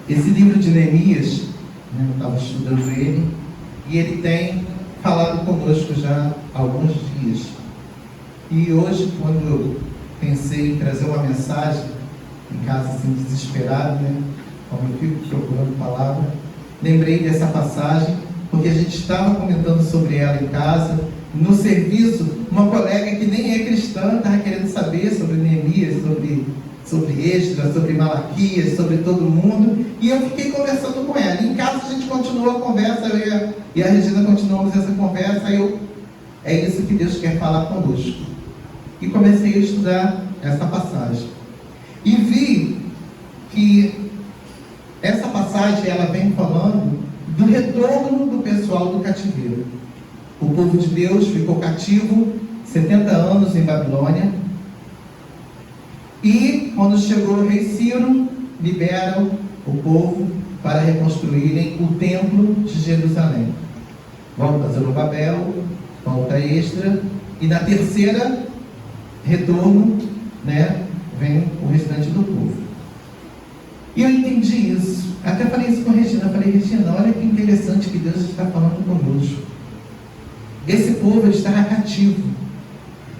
Esse livro de Neemias, eu estava estudando ele, e ele tem falado conosco já há alguns dias. E hoje, quando eu pensei em trazer uma mensagem, em casa assim, desesperado, como eu fico procurando palavra, lembrei dessa passagem, porque a gente estava comentando sobre ela em casa. No serviço, uma colega que nem é cristã estava querendo saber sobre Neemias, sobre Esdras, sobre Malaquias, sobre todo mundo, e eu fiquei conversando com ela. Em casa a gente continuou a conversa, eu e a Regina continuamos essa conversa. É isso que Deus quer falar conosco. E comecei a estudar essa passagem. E vi que essa passagem ela vem falando do retorno do pessoal do cativeiro. O povo de Deus ficou cativo 70 anos em Babilônia. E quando chegou o rei Ciro, liberam o povo para reconstruírem o templo de Jerusalém. Volta Zorobabel, volta Esdras, e na terceira retorno, vem o restante do povo. E eu entendi isso. Até falei isso com a Regina. Falei, Regina, olha que interessante que Deus está falando conosco. Esse povo estava cativo,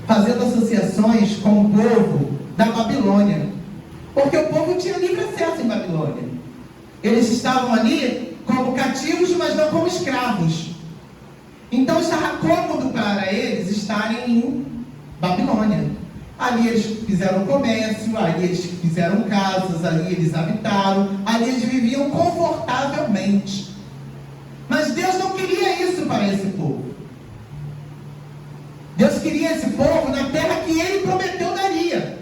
fazendo associações com o povo da Babilônia, porque o povo tinha livre acesso em Babilônia. Eles estavam ali como cativos, mas não como escravos. Então estava cômodo para eles estarem em Babilônia. Ali eles fizeram comércio, ali eles fizeram casas, ali eles habitaram, ali eles viviam confortavelmente. Mas Deus não queria isso para esse povo. Deus queria esse povo na terra que Ele prometeu daria.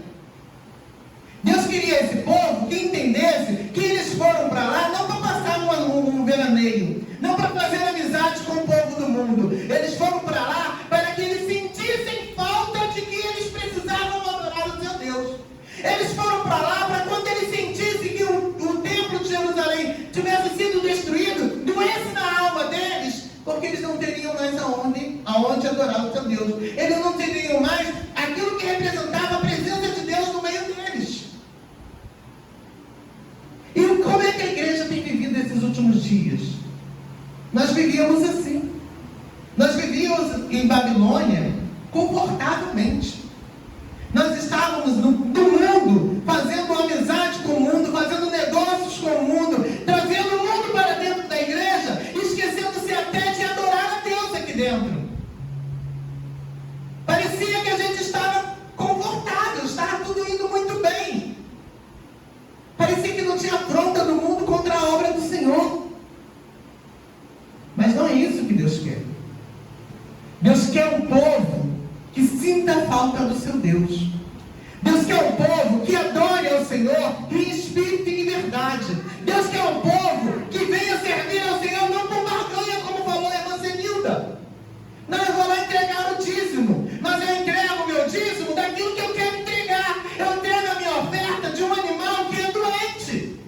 Deus queria esse povo que entendesse que eles foram para lá não para passar um veraneio, não para fazer amizade com o povo do mundo. Eles foram para lá para que eles sentissem falta de que eles precisavam adorar o seu Deus. Eles foram para lá para quando eles sentissem que o templo de Jerusalém tivesse sido destruído, doesse na alma deles, porque eles não teriam mais aonde adorar o seu Deus. Eles não teriam mais aquilo que representava a presença de Deus no meio deles. E como é que a igreja tem vivido esses últimos dias? Nós vivíamos assim. Nós vivíamos em Babilônia confortavelmente. Nós estávamos no mundo, fazendo amizade com o mundo, fazendo negócios com o mundo, trazendo o mundo para dentro da igreja, esquecendo-se até de adorar a Deus aqui dentro. Parecia que a gente estava confortável, estava tudo indo muito bem. Parecia que não tinha afronta do mundo contra a obra do Senhor. Mas não é isso que Deus quer. Deus quer um povo que sinta a falta do seu Deus. Deus quer um povo que adore ao Senhor em espírito e em verdade. Deus quer um povo que venha servir ao Senhor não por barganha, como falou a irmã Zenilda. Não, eu vou lá entregar o dízimo, mas eu entrego o meu dízimo daquilo que eu quero entregar. Eu entrego a minha oferta de um animal que é doente.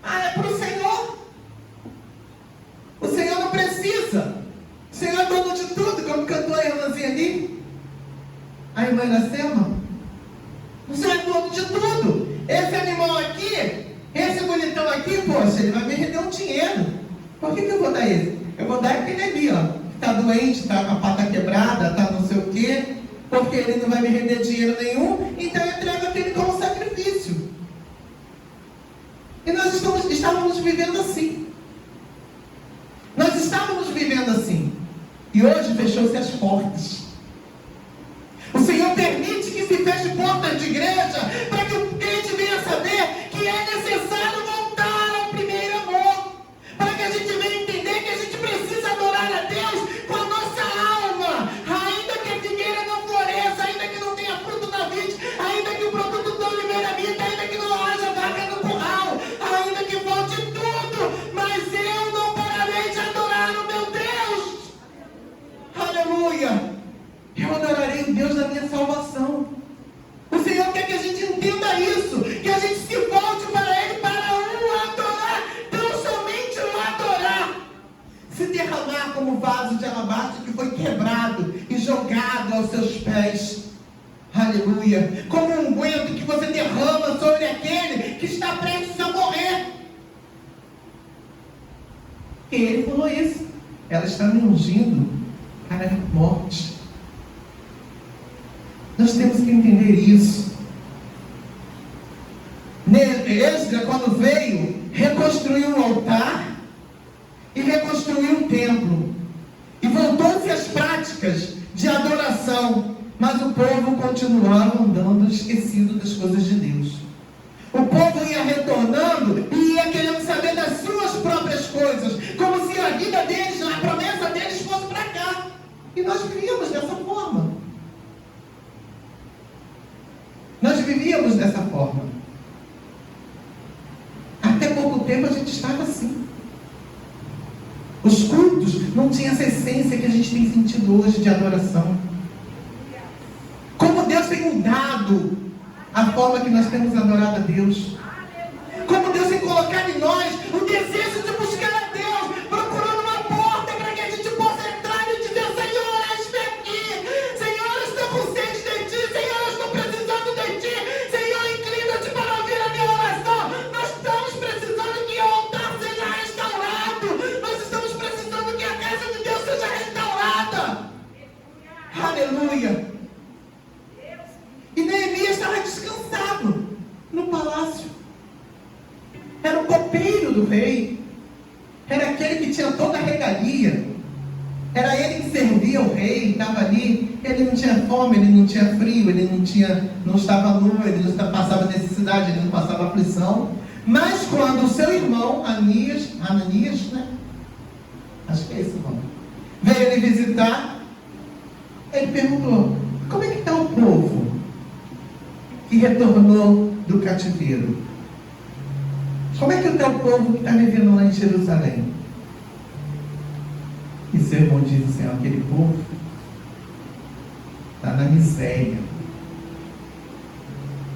É para o Senhor. O Senhor não precisa. O Senhor é dono de tudo, como cantou a irmãzinha ali, a irmã Iracema. O Senhor é dono de tudo. Esse animal aqui, esse bonitão aqui, poxa, ele vai me render um dinheiro. Por que eu vou dar esse? Eu vou dar aquele ali, está doente, está com a pata quebrada, está não sei o quê, porque ele não vai me render dinheiro nenhum, então eu entrego aquele como sacrifício. E nós estávamos vivendo assim. Nós estávamos vivendo assim. E hoje fechou-se as portas. O Senhor permite que se feche portas de igreja para que o crente venha saber que é necessário voltar ao primeiro amor. Para que a gente venha entender que a gente precisa adorar a Deus com a nossa alma. Ainda que a figueira não floresça, ainda que não tenha fruto na vide, ainda que o produto não libera, ainda que não haja vaca no curral, ainda que falte tudo, mas eu não pararei de adorar o meu Deus. Aleluia! Eu adorarei o Deus da minha salvação. O Senhor quer que a gente entenda isso, que a gente se volte para Ele para o adorar, não somente o adorar, se derramar como vaso de alabastro que foi quebrado e jogado aos seus pés. Aleluia! Como um unguento que você derrama sobre aquele que está prestes a morrer. E ele falou isso. Ela está me ungindo para a morte. Nós temos que entender isso. Esdras, quando veio, reconstruiu o altar e reconstruiu o templo. E voltou-se às práticas de adoração. Mas o povo continuava andando esquecido das coisas de Deus. O povo ia retornando e ia querendo saber das suas próprias coisas, como se a vida deles, a promessa deles fosse para cá. E nós vivíamos dessa forma. Nós vivíamos dessa forma. Até pouco tempo a gente estava assim. Os cultos não tinham essa essência que a gente tem sentido hoje de adoração. Como Deus tem mudado a forma que nós temos adorado a Deus. Como Deus tem colocado em nós o desejo de buscar a Deus, procurando uma porta para que a gente possa entrar e dizer: Senhor, eis-me aqui. Senhor, eu estou com sede de Ti. Senhor, eu estou precisando de Ti. Senhor, inclina-te para ouvir a minha oração. Nós estamos precisando que o altar seja restaurado. Nós estamos precisando que a casa de Deus seja restaurada. Aleluia. E Neemias estava descansado no palácio. Era o copeiro do rei. Era aquele que tinha toda a regalia. Era ele que servia o rei, estava ali. Ele não tinha fome, ele não tinha frio, ele não estava nu, ele não passava necessidade, ele não passava aflição. Mas quando o seu irmão, Ananias, né? Acho que é esse o nome, veio ele visitar, ele perguntou: como é que está o povo que retornou do cativeiro? Como é que está o povo que está vivendo lá em Jerusalém? E seu irmão diz assim: aquele povo está na miséria,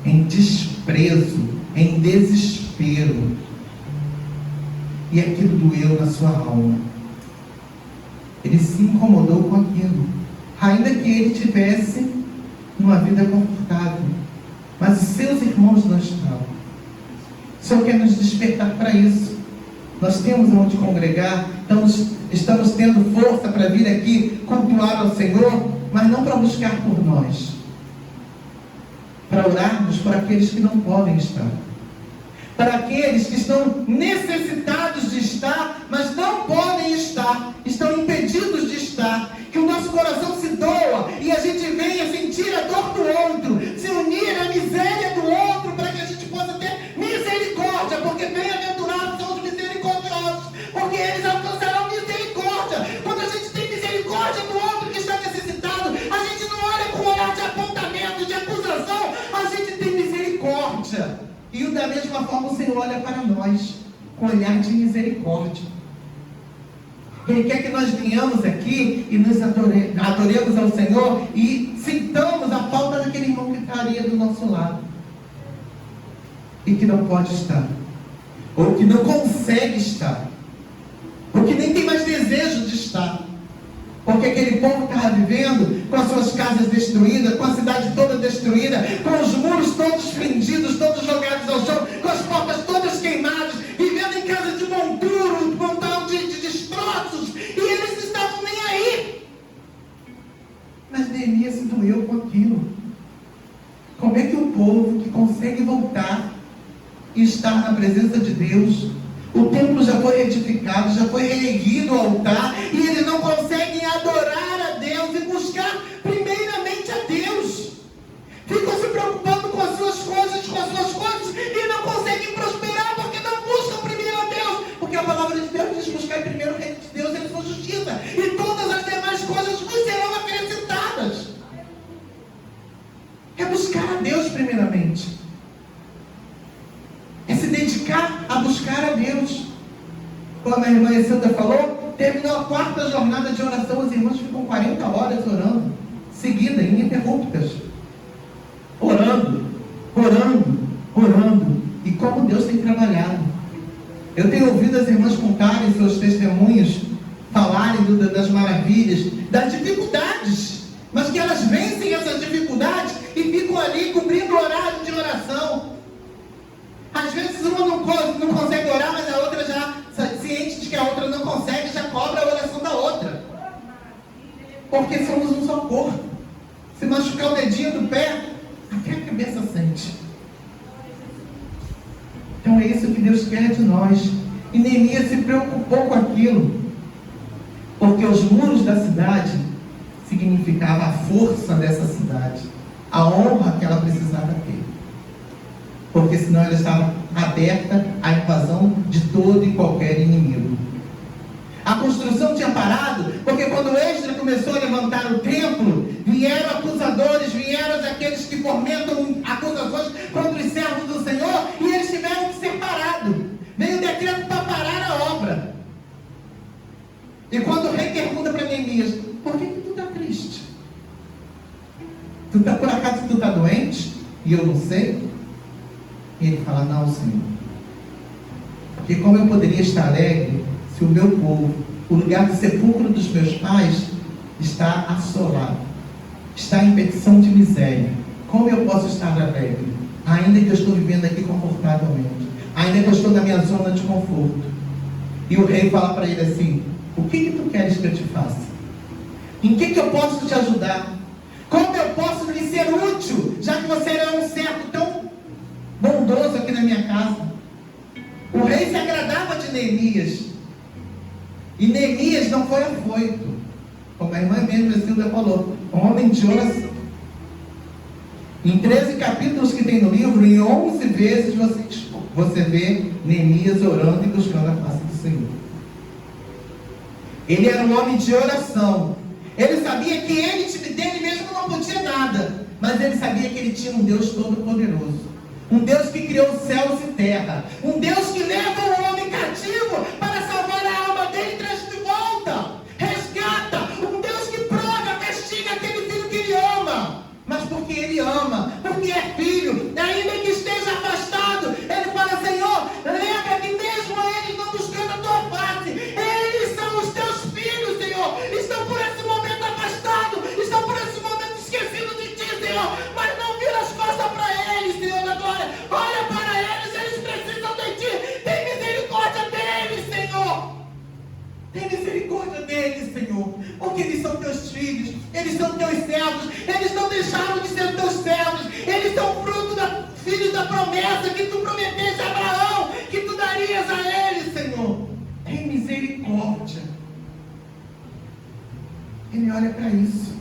em desprezo, em desespero. E aquilo doeu na sua alma. Ele se incomodou com aquilo, ainda que ele tivesse uma vida confortável. Mas os seus irmãos não estão. O Senhor quer nos despertar para isso. Nós temos onde congregar, estamos tendo força para vir aqui cultuar ao Senhor, mas não para buscar por nós, para orarmos por aqueles que não podem estar, para aqueles que estão necessitados de estar, mas não podem estar, estão impedidos de estar. Que o nosso coração se doa e a gente venha sentir a dor do outro, se unir à miséria do outro, para que a gente possa ter misericórdia, porque bem-aventurados são os misericordiosos, porque eles alcançarão misericórdia. Quando a gente tem misericórdia do outro que está necessitado, a gente não olha com olhar de apontamento, de acusação, a gente tem misericórdia. E da mesma forma o Senhor olha para nós com olhar de misericórdia. Ele quer que nós venhamos aqui e nos adoremos ao Senhor e sintamos a falta daquele irmão que estaria do nosso lado e que não pode estar, ou que não consegue estar, ou que nem tem mais desejo de estar, porque aquele povo estava vivendo com as suas casas destruídas, com a cidade toda destruída, com os muros todos fendidos, todos jogados ao chão, com as portas todas queimadas, vivendo em casa de monturo, um montão de destroços, e eles não estavam nem aí. Mas Neemias se doeu com aquilo. Como é que o povo que consegue voltar e estar na presença de Deus, o templo já foi edificado, já foi reerguido o altar, e eles não conseguem adorar a Deus e buscar primeiramente a Deus? Ficam se preocupando com as suas coisas, e não conseguem prosperar porque não buscam primeiro a Deus. Porque a palavra de Deus diz: buscar primeiro o reino de Deus e a sua justiça, e todas as demais coisas nos serão acrescentadas. É buscar a Deus primeiramente. É se dedicar a buscar a Deus. Como a irmã Sandra falou, terminou a 4ª jornada de oração, os irmãos ficam 40 horas orando, seguida, ininterruptas. Orando. E como Deus tem trabalhado. Eu tenho ouvido as irmãs contarem seus testemunhos, falarem das maravilhas, das dificuldades, mas que elas vencem essas dificuldades e ficam ali cumprindo o horário de oração. Às vezes uma não consegue orar, mas a outra já ciente de que a outra não consegue. Porque somos um só corpo. Se machucar o dedinho do pé, até a cabeça sente. Então é isso que Deus quer de nós. E Neemias se preocupou com aquilo, porque os muros da cidade significavam a força dessa cidade, a honra que ela precisava ter, porque senão ela estava aberta à invasão de todo e qualquer inimigo. A construção tinha parado, porque quando Esdras começou a levantar o templo, vieram acusadores, vieram aqueles que fomentam acusações contra os servos do Senhor, e eles tiveram que ser parados. Veio o decreto para parar a obra. E quando o rei pergunta para Neemias: por que tu está triste? Por acaso tu está doente? E eu não sei? E ele fala: não, Senhor. Porque como eu poderia estar alegre se o meu povo, o lugar do sepulcro dos meus pais, está assolado, está em petição de miséria? Como eu posso estar alegre, ainda que eu estou vivendo aqui confortavelmente, ainda que eu estou na minha zona de conforto? E o rei fala para ele assim: o que tu queres que eu te faça? Em que eu posso te ajudar? Como eu posso lhe ser útil, já que você é um servo tão bondoso aqui na minha casa? O rei se agradava de Neemias. E Neemias não foi afoito, como a irmã mesmo Silvia falou, um homem de oração. Em 13 capítulos que tem no livro, em 11 vezes você vê Neemias orando e buscando a face do Senhor. Ele era um homem de oração. Ele sabia que ele dele mesmo não podia nada, mas ele sabia que ele tinha um Deus todo-poderoso, um Deus que criou céus e terra, um Deus que leva o homem cativo para salvar a alma dele e traz de volta, resgata, um Deus que prova, castiga aquele filho que ele ama, mas porque ele ama, porque é filho, ainda que esteja afastado, ele fala: Senhor, lembra que mesmo eles não buscando a tua face, eles são os teus filhos, Senhor, estão por esse momento afastados, estão por esse momento esquecidos de ti, Senhor, mas não vira as costas para eles, Senhor da glória. Olha para eles, eles precisam de ti. Tem misericórdia deles, Senhor. Tem misericórdia deles, Senhor, porque eles são teus filhos, eles são teus servos, eles não deixaram de ser teus servos, eles são fruto filhos da promessa que tu prometeste a Abraão, que tu darias a eles, Senhor. Tem misericórdia. Ele olha para isso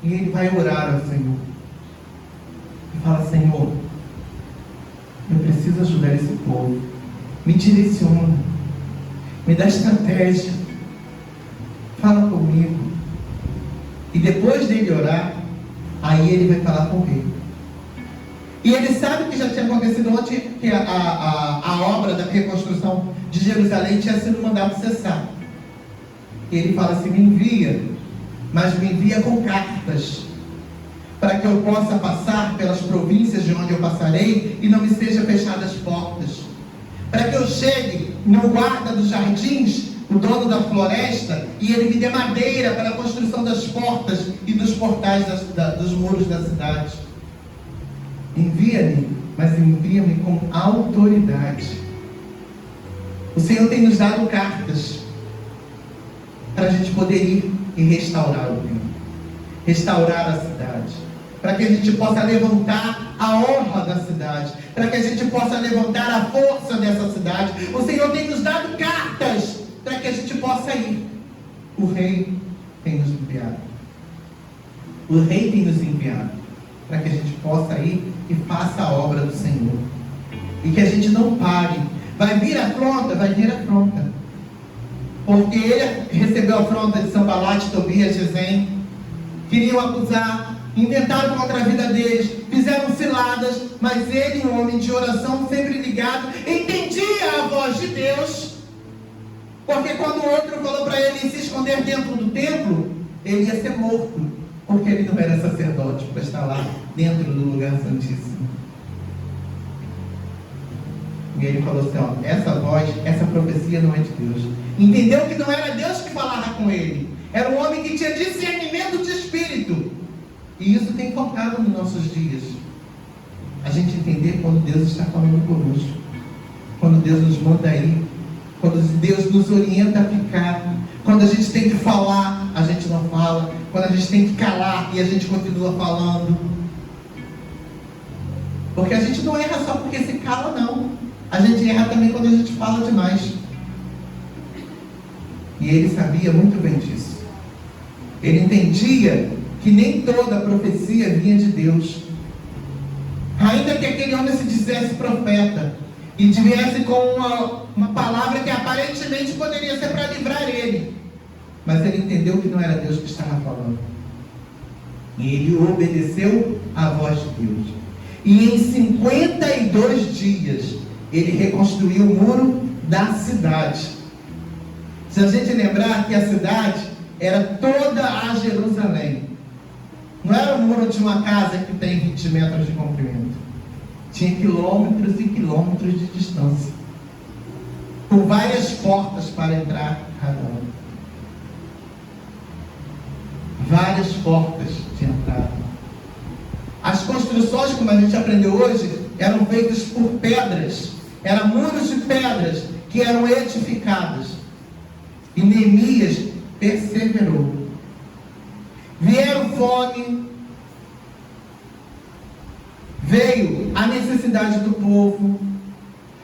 e ele vai orar ao Senhor e fala: Senhor, eu preciso ajudar esse povo, me direciona, me dá estratégia, fala comigo. E depois dele orar, aí ele vai falar com o rei. E ele sabe que já tinha acontecido ontem, que a obra da reconstrução de Jerusalém tinha sido mandada cessar. E ele fala assim: me envia, mas me envia com cartas, para que eu possa passar pelas províncias de onde eu passarei e não me sejam fechadas portas, para que eu chegue no guarda dos jardins, o dono da floresta, e ele me dê madeira para a construção das portas e dos portais dos muros da cidade. Envia-me, mas envia-me com autoridade. O Senhor tem nos dado cartas para a gente poder ir e restaurar o templo, restaurar a cidade, para que a gente possa levantar a honra da cidade, para que a gente possa levantar a força dessa cidade. O Senhor tem nos dado cartas para que a gente possa ir. O Rei tem nos enviado. O Rei tem nos enviado para que a gente possa ir e faça a obra do Senhor, e que a gente não pare. Vai vir a afronta? Vai vir a afronta, porque ele recebeu a afronta de Sanbalat, Tobias, Gesem. Queriam acusar, inventaram contra a vida deles, fizeram ciladas, mas ele, um homem de oração, sempre ligado, entendia a voz de Deus, porque quando o outro falou para ele se esconder dentro do templo, ele ia ser morto, porque ele não era sacerdote para estar lá dentro do lugar santíssimo. E ele falou assim: ó, essa voz, essa profecia não é de Deus. Entendeu que não era Deus que falava com ele, era um homem que tinha discernimento de espírito. E isso tem focado nos nossos dias, a gente entender quando Deus está falando conosco, quando Deus nos manda ir, quando Deus nos orienta a ficar, Quando a gente tem que falar, a gente não fala. Quando a gente tem que calar e a gente continua falando. Porque a gente não erra só porque se cala, não. A gente erra também quando a gente fala demais. E ele sabia muito bem disso. Ele entendia que nem toda profecia vinha de Deus. Ainda que aquele homem se dissesse profeta e viesse com uma palavra que aparentemente poderia ser para livrar ele, mas ele entendeu que não era Deus que estava falando. E ele obedeceu à voz de Deus. E em 52 dias ele reconstruiu o muro da cidade. Se a gente lembrar que a cidade era toda a Jerusalém, não era o muro de uma casa que tem 20 metros de comprimento. Tinha quilômetros e quilômetros de distância, com várias portas para entrar cada uma. Várias portas de entrada. As construções, como a gente aprendeu hoje, eram feitas por pedras. Eram muros de pedras que eram edificados. E Neemias perseverou. Vieram fome, veio a necessidade do povo.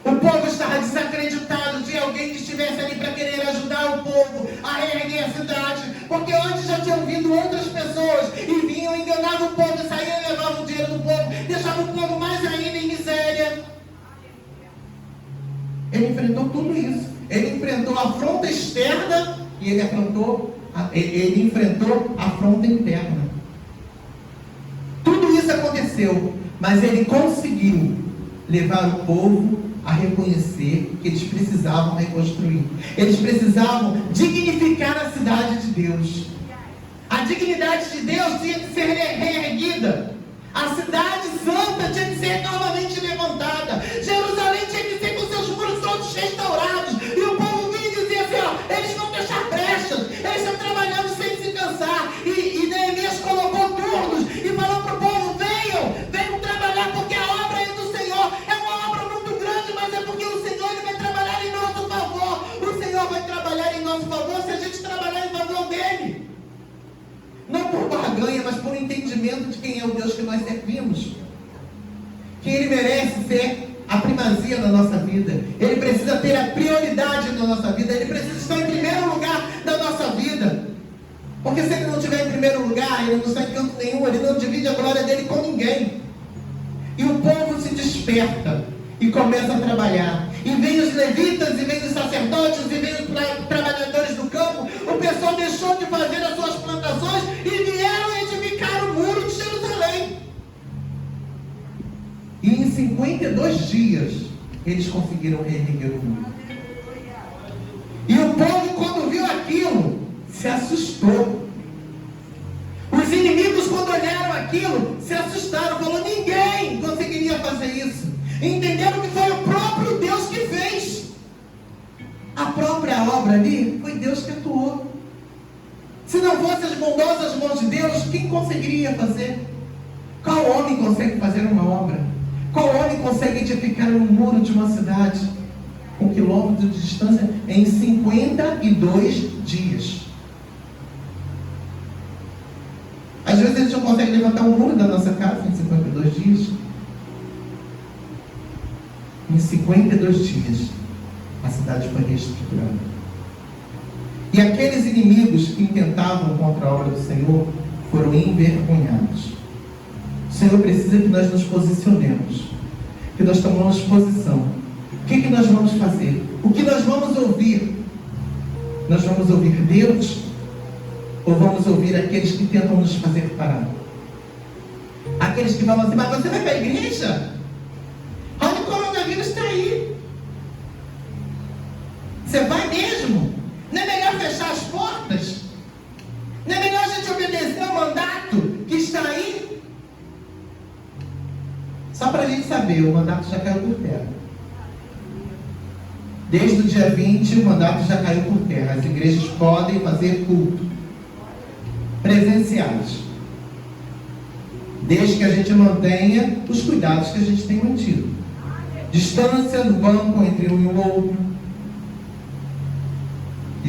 O povo estava desacreditado de alguém que estivesse ali para querer ajudar o povo a reerguer a cidade, porque antes já tinham vindo outras pessoas e vinham, enganavam o povo, saíam e levavam o dinheiro do povo, deixavam o povo mais ainda em miséria. Ele enfrentou tudo isso. Ele enfrentou a afronta externa e ele enfrentou a afronta interna. Tudo isso aconteceu, mas ele conseguiu levar o povo a reconhecer que eles precisavam reconstruir. Eles precisavam dignificar a cidade de Deus. A dignidade de Deus tinha que ser reerguida. A cidade santa tinha que ser novamente levantada. Jerusalém tinha que ser com seus muros todos restaurados. E o povo vinha e dizia assim, ó, eles vão deixar brechas, eles estão trabalhando sem se cansar. E Neemias colocou turnos e falou para o povo, venham trabalhar, porque a obra é do Senhor. É uma obra muito grande, mas é porque o Senhor ele vai trabalhar em nosso favor. O Senhor vai trabalhar em nosso favor se a gente trabalhar em favor dele. Não por barganha, mas por entendimento de quem é o Deus que nós servimos. Que Ele merece ser a primazia na nossa vida. Ele precisa ter a prioridade na nossa vida. Ele precisa estar em primeiro lugar na nossa vida. Porque se Ele não estiver em primeiro lugar, Ele não está em canto nenhum, Ele não divide a glória dEle com ninguém. E o povo se desperta e começa a trabalhar. E vem os levitas, e vem os sacerdotes, e vem os trabalhadores do campo. O pessoal deixou de fazer as suas plantações e vieram edificar o muro de Jerusalém. E em 52 dias, eles conseguiram reerguer o muro. E o povo, quando viu aquilo, se assustou. Os inimigos, quando olharam aquilo, se assustaram. Falou, ninguém conseguiria fazer isso. Entenderam que foi o próprio Deus que fez. A própria obra ali, foi Deus que atuou. Se não fossem as bondosas mãos de Deus, quem conseguiria fazer? Qual homem consegue fazer uma obra? Qual homem consegue edificar um muro de uma cidade com quilômetros de distância em 52 dias? Às vezes a gente não consegue levantar um muro da nossa casa em 52 dias. Em 52 dias, a cidade foi reestruturada. E aqueles inimigos que intentavam contra a obra do Senhor foram envergonhados. O Senhor precisa que nós nos posicionemos, que nós tomamos posição. O que nós vamos fazer? O que nós vamos ouvir? Nós vamos ouvir Deus ou vamos ouvir aqueles que tentam nos fazer parar? Aqueles que falam assim, mas você vai para a igreja? Olha, o coronavírus está aí. Você vai mesmo? Não é melhor fechar as portas? Não é melhor a gente obedecer ao mandato que está aí? Só para a gente saber, o mandato já caiu por terra. Desde o dia 20, o mandato já caiu por terra. As igrejas podem fazer culto presenciais, desde que a gente mantenha os cuidados que a gente tem mantido. Distância no banco entre um e o outro.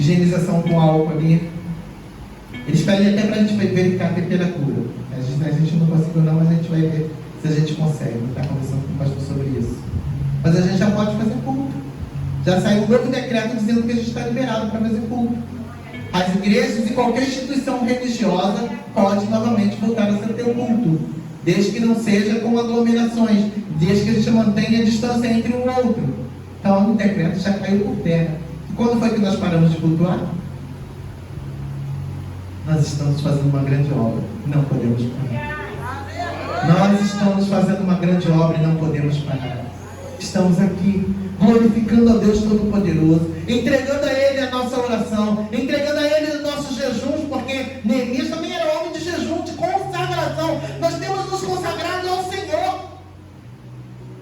higienização com álcool ali. Eles pedem até para a gente verificar a temperatura. A gente não conseguiu não, mas a gente vai ver se a gente consegue. Não está conversando com o pastor sobre isso. Mas a gente já pode fazer culto. Já saiu um novo decreto dizendo que a gente está liberado para fazer culto. As igrejas e qualquer instituição religiosa pode novamente voltar a ser teu culto, desde que não seja com aglomerações, desde que a gente mantenha a distância entre um e outro. Então o decreto já caiu por terra. E quando foi que nós paramos de cultuar? Nós estamos fazendo uma grande obra, não podemos parar. Nós estamos fazendo uma grande obra e não podemos parar. Estamos aqui glorificando a Deus Todo-Poderoso, entregando a Ele a nossa oração, entregando a Ele os nossos jejuns, porque Neemias também era homem de jejum, de consagração. Nós temos nos consagrado ao Senhor.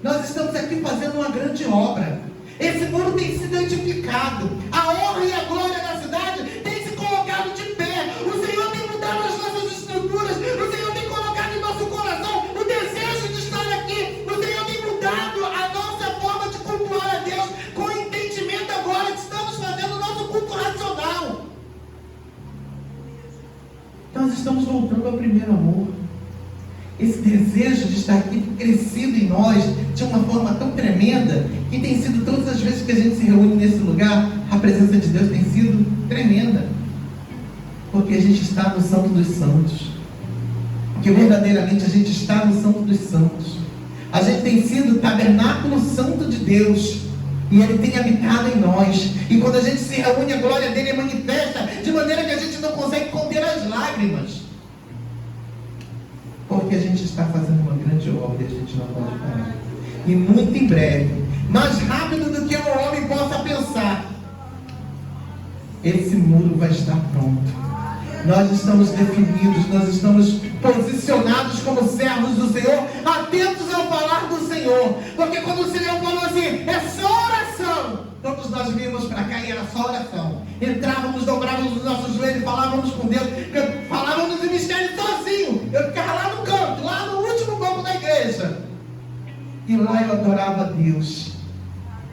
Nós estamos aqui fazendo uma grande obra. Esse muro tem sido edificado, a honra e a glória da cidade tem se colocado de pé. O Senhor tem mudado as nossas estruturas, o Senhor tem colocado em nosso coração o desejo de estar aqui, o Senhor tem mudado a nossa forma de cultuar a Deus, com entendimento agora que estamos fazendo o nosso culto racional. Nós estamos voltando ao primeiro amor. Esse desejo de estar aqui tem crescido em nós de uma forma tão tremenda, que tem sido todas as vezes que a gente se reúne nesse lugar, a presença de Deus tem sido tremenda, porque a gente está no Santo dos Santos, porque verdadeiramente a gente está no Santo dos Santos. A gente tem sido o tabernáculo santo de Deus, e Ele tem habitado em nós, e quando a gente se reúne, a glória dele manifesta de maneira que a gente não consegue conter as lágrimas, porque a gente está fazendo uma grande obra e a gente não pode parar. E muito em breve, mais rápido do que o homem possa pensar, esse muro vai estar pronto. Nós estamos definidos, nós estamos posicionados como servos do Senhor, atentos ao falar do Senhor, porque quando o Senhor falou assim, é só oração, todos nós vimos para cá e era só oração. Entrávamos, dobrávamos os nossos joelhos, falávamos com Deus, falávamos em mistério sozinho. Eu ficava lá no canto, lá no último banco da igreja, e lá eu adorava a Deus.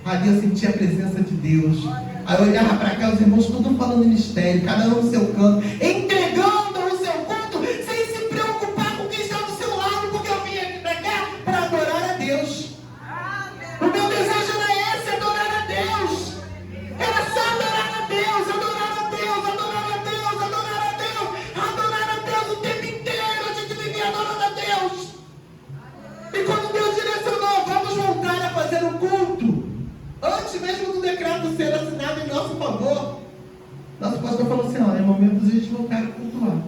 Ali eu sentia a presença de Deus. Aí eu olhava para cá, os irmãos todos falando em mistério, cada um no seu canto, entregando o seu culto, sem se preocupar com quem está do seu lado, porque eu vim aqui para cá para adorar a Deus. O meu desejo era esse, adorar a Deus. Era só adorar a Deus, adorar a Deus, adorar a Deus, adorar a Deus, adorar a Deus o tempo inteiro. A gente vivia adorando a Deus. E quando Deus direcionou, vamos voltar a fazer o culto, antes mesmo do decreto ser assinado em nosso favor, nosso pastor falou assim, é momento de a gente voltar a cultuar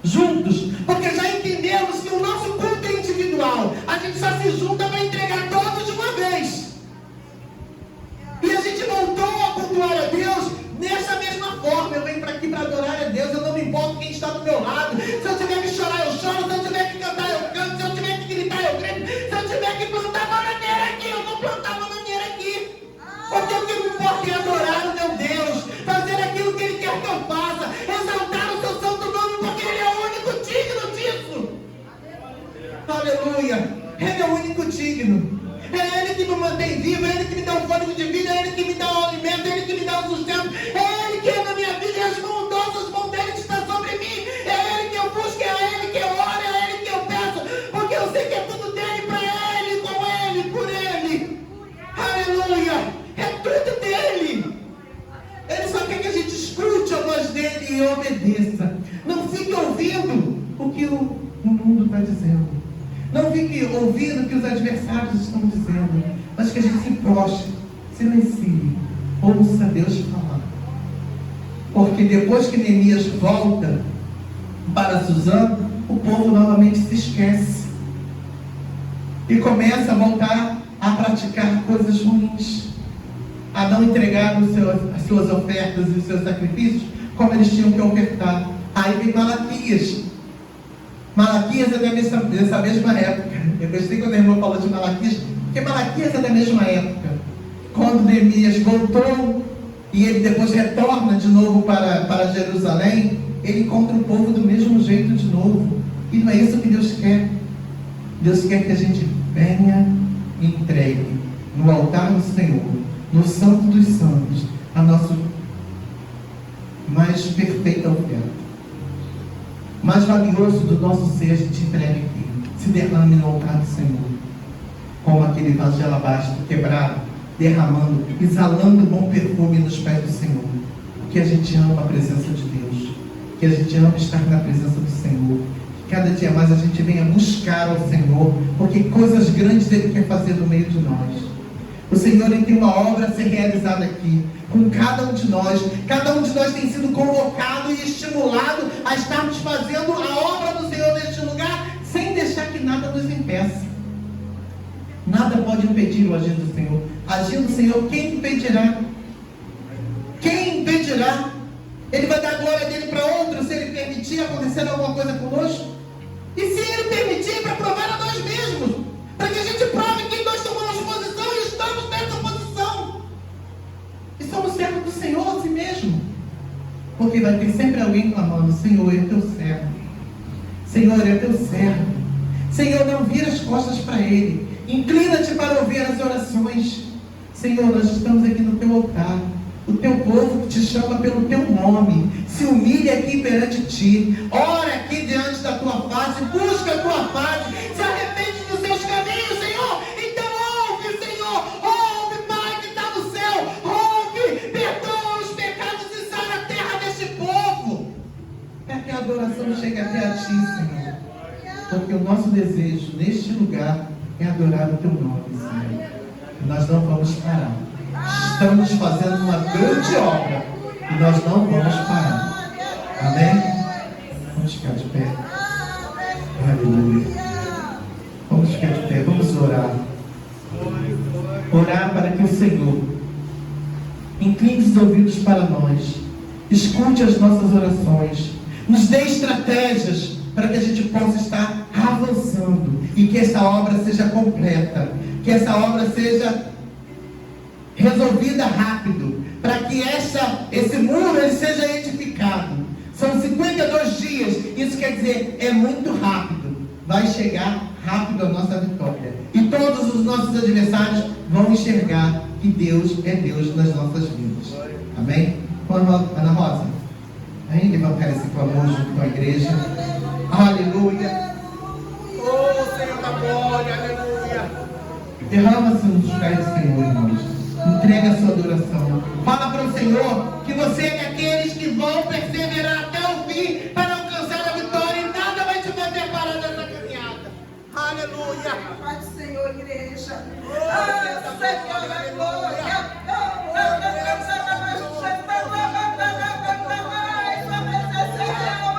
juntos, porque já entendemos que o nosso culto é individual, a gente só se junta para entregar todos de uma vez, e a gente voltou a cultuar a Deus nessa mesma forma. Eu venho para aqui para adorar a Deus, eu não me importo quem está do meu lado, se eu tiver que chorar eu choro, se eu tiver que cantar eu canto, se eu tiver que gritar eu grito, se eu tiver que plantar bananeira aqui, eu vou plantar bananeira aqui, porque o que me importa é adorar o meu Deus, fazer aquilo que Ele quer que eu faça, exaltar o seu santo nome, porque Ele é o único digno disso. Aleluia. Ele é o único digno. É Ele que me mantém vivo, é Ele que me dá o fôlego de vida, é Ele que me dá o alimento, é Ele que me dá o sustento, é Ele que é na minha vida e as mãos dele estão sobre mim, é Ele que eu busco, é Ele que eu oro, é Ele que eu peço, porque eu sei que é tudo dele, para Ele, com Ele, por Ele. Aleluia. É tudo dele. Ele só quer que a gente escute a voz dele e obedeça. Não fique ouvindo o que o mundo está dizendo. Não fique ouvindo o que os adversários estão dizendo. Mas que a gente se prostre, silencie, ouça Deus falar. Porque depois que Neemias volta para Suzã, o povo novamente se esquece e começa a voltar a praticar coisas ruins, a não entregar as suas ofertas e os seus sacrifícios como eles tinham que ofertar. Aí vem Malaquias. Malaquias é dessa mesma época. Eu gostei quando a irmã falou de Malaquias, porque Malaquias é da mesma época. Quando Neemias voltou e ele depois retorna de novo para Jerusalém, ele encontra o povo do mesmo jeito de novo. E não é isso que Deus quer. Deus quer que a gente venha e entregue no altar do Senhor, no Santo dos Santos, a nossa mais perfeita oferta. Mais valioso do nosso ser, a gente entrega aqui. Se derrame no altar do Senhor. Como aquele vaso de alabastro quebrado, derramando, exalando bom perfume nos pés do Senhor. Porque a gente ama a presença de Deus. Que a gente ama estar na presença do Senhor. Que cada dia mais a gente venha buscar ao Senhor. Porque coisas grandes Ele quer fazer no meio de nós. O Senhor, Ele tem uma obra a ser realizada aqui, com cada um de nós. Cada um de nós tem sido convocado e estimulado a estarmos fazendo a obra do Senhor neste lugar, sem deixar que nada nos impeça. Nada pode impedir o agir do Senhor. Agir do Senhor, quem impedirá? Quem impedirá? Ele vai dar a glória dele para outro, se Ele permitir acontecer alguma coisa conosco? E se Ele permitir, para provar a nós mesmos, para que a gente prove que nós tomamos posição e estamos nessa posição. E somos servos do Senhor assim mesmo. Porque vai ter sempre alguém clamando: Senhor, é teu servo. Senhor, é teu servo. Senhor, não vira as costas para Ele. Inclina-te para ouvir as orações. Senhor, nós estamos aqui no teu altar. O teu povo que te chama pelo teu nome se humilha aqui perante ti. Ora aqui diante da tua face. Busca a tua face. Se arrepende dos seus caminhos, Senhor. Então ouve, Senhor. Ouve, Pai que está no céu. Ouve, perdoa os pecados e sara a terra deste povo. Para que a adoração chegue até a ti, Senhor. Porque o nosso desejo neste lugar é adorar o teu nome, Senhor. E nós não vamos parar. Estamos fazendo uma grande obra e nós não vamos parar. Amém? Vamos ficar de pé. Aleluia. Vamos ficar de pé, vamos orar. Orar para que o Senhor incline os ouvidos para nós, escute as nossas orações, nos dê estratégias para que a gente possa estar avançando e que essa obra seja completa, que essa obra seja resolvida rápido, para que esse muro ele seja edificado. São 52 dias, isso quer dizer, é muito rápido. Vai chegar rápido a nossa vitória. E todos os nossos adversários vão enxergar que Deus é Deus nas nossas vidas. Amém? Ana Rosa, vem levantar esse clamor junto com a igreja. Aleluia. Oh, Senhor da glória, aleluia. Derrama-se nos pés do Senhor, irmãos. Entrega a sua adoração. Fala para o Senhor que você é daqueles que vão perseverar até o fim para alcançar a vitória e nada vai te fazer parar dessa caminhada. Aleluia. Pai do Senhor, igreja. Ah, Senhor da glória.